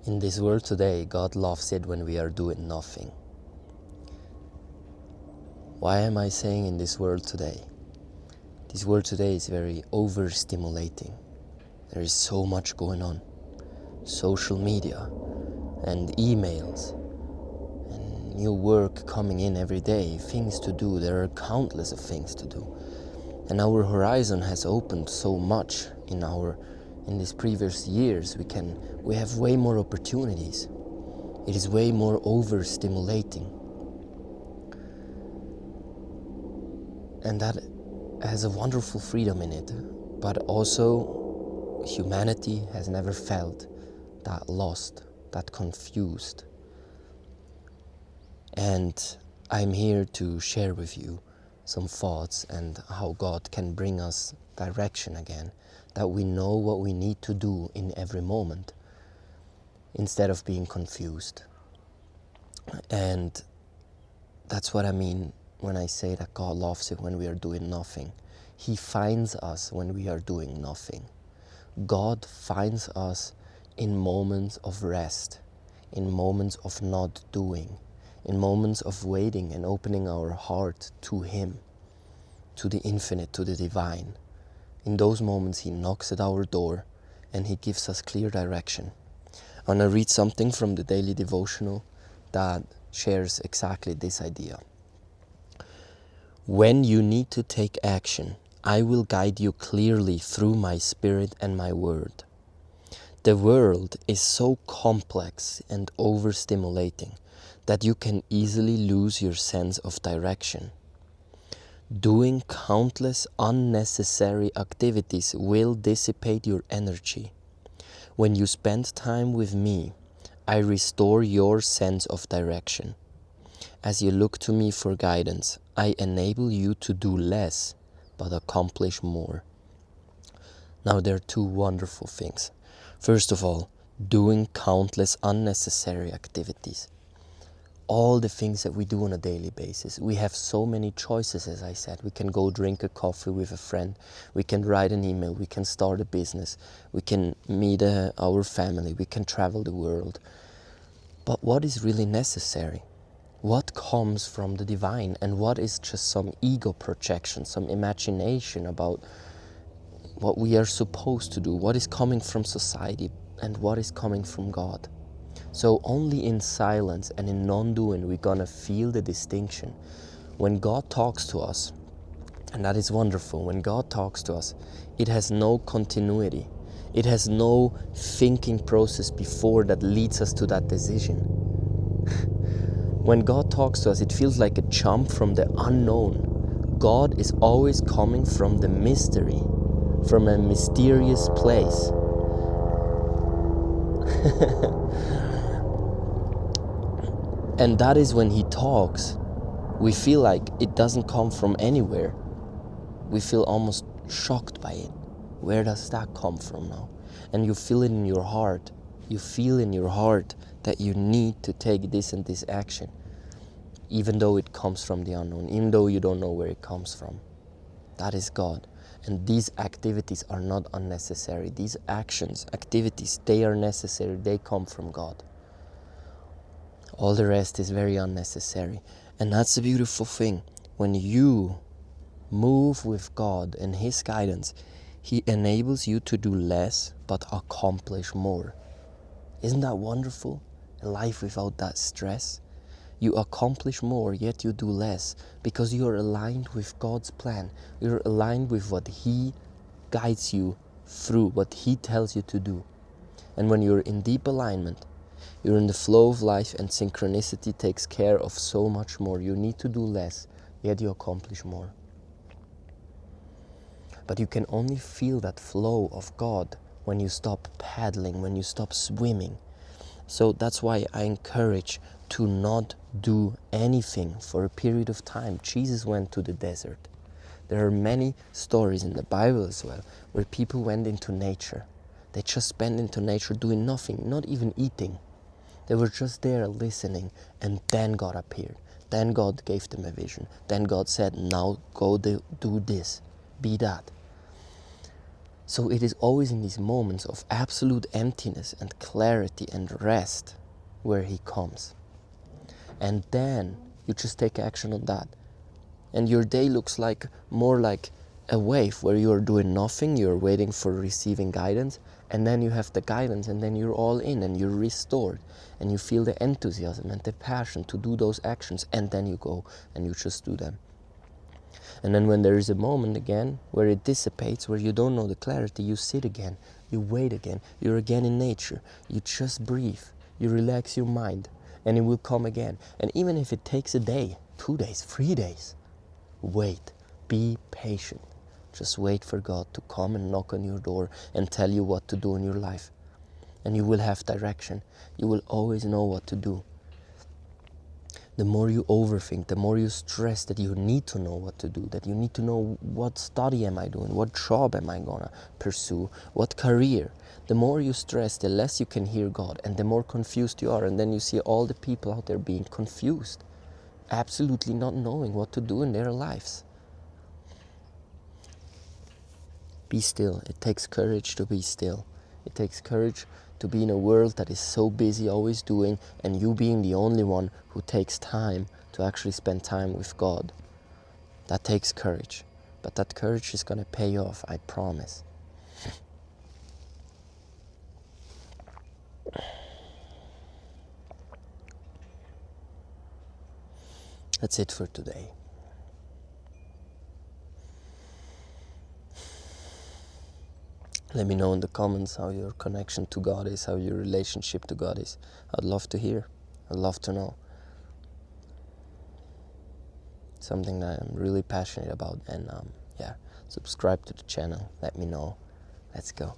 In this world today, God loves it when we are doing nothing. Why am I saying in this world today? This world today is very overstimulating. There is so much going on. Social media and emails and new work coming in every day, things to do. There are countless of things to do. And our horizon has opened so much in these previous years. We have way more opportunities. It is way more overstimulating. And that has a wonderful freedom in it. But also, humanity has never felt that lost, that confused. And I'm here to share with you some thoughts and how God can bring us direction again, that we know what we need to do in every moment instead of being confused. And that's what I mean when I say that God loves it when we are doing nothing. He finds us when we are doing nothing. God finds us in moments of rest, in moments of not doing, in moments of waiting and opening our heart to Him, to the infinite, to the divine. In those moments He knocks at our door and He gives us clear direction. I want to read something from the daily devotional that shares exactly this idea. When you need to take action, I will guide you clearly through my spirit and my word. The world is so complex and overstimulating that you can easily lose your sense of direction. Doing countless unnecessary activities will dissipate your energy. When you spend time with me, I restore your sense of direction. As you look to me for guidance, I enable you to do less, but accomplish more. Now there are two wonderful things. First of all, doing countless unnecessary activities. All the things that we do on a daily basis. We have so many choices, as I said. We can go drink a coffee with a friend. We can write an email. We can start a business. We can meet our family. We can travel the world. But what is really necessary? What comes from the divine and what is just some ego projection, some imagination about what we are supposed to do, what is coming from society and what is coming from God. So only in silence and in non-doing we're gonna feel the distinction. When God talks to us, and that is wonderful, when God talks to us, it has no continuity. It has no thinking process before that leads us to that decision. When God talks to us, it feels like a jump from the unknown. God is always coming from the mystery, from a mysterious place. And that is when He talks, we feel like it doesn't come from anywhere. We feel almost shocked by it. Where does that come from now? And you feel it in your heart. You feel in your heart that you need to take this and this action, even though it comes from the unknown, even though you don't know where it comes from. That is God. And these activities are not unnecessary. These actions, activities, they are necessary. They come from God. All the rest is very unnecessary. And that's the beautiful thing. When you move with God and His guidance, He enables you to do less but accomplish more. Isn't that wonderful? A life without that stress. You accomplish more, yet you do less, because you are aligned with God's plan. You're aligned with what He guides you through, what He tells you to do. And when you're in deep alignment, you're in the flow of life, and synchronicity takes care of so much more. You need to do less, yet you accomplish more. But you can only feel that flow of God when you stop paddling, when you stop swimming. So that's why I encourage to not do anything for a period of time. Jesus went to the desert. There are many stories in the Bible as well where people went into nature. They just spent into nature doing nothing, not even eating. They were just there listening, and then God appeared. Then God gave them a vision. Then God said, now go do this, be that. So it is always in these moments of absolute emptiness and clarity and rest where he comes. And then you just take action on that. And your day looks like more like a wave where you are doing nothing, you're waiting for receiving guidance, and then you have the guidance, and then you're all in and you're restored, and you feel the enthusiasm and the passion to do those actions, and then you go and you just do them. And then when there is a moment again where it dissipates, where you don't know the clarity, you sit again, you wait again, you're again in nature, you just breathe, you relax your mind, and it will come again. And even if it takes a day, 2 days, 3 days, wait, be patient. Just wait for God to come and knock on your door and tell you what to do in your life. And you will have direction. You will always know what to do. The more you overthink, the more you stress that you need to know what to do, that you need to know what study am I doing, what job am I gonna pursue, what career. The more you stress, the less you can hear God, and the more confused you are. And then you see all the people out there being confused, absolutely not knowing what to do in their lives. Be still. It takes courage to be still. It takes courage to be in a world that is so busy always doing, and you being the only one who takes time to actually spend time with God. That takes courage. But that courage is going to pay off, I promise. That's it for today. Let me know in the comments how your connection to God is, how your relationship to God is. I'd love to hear. I'd love to know. Something that I'm really passionate about. And yeah, subscribe to the channel. Let me know. Let's go.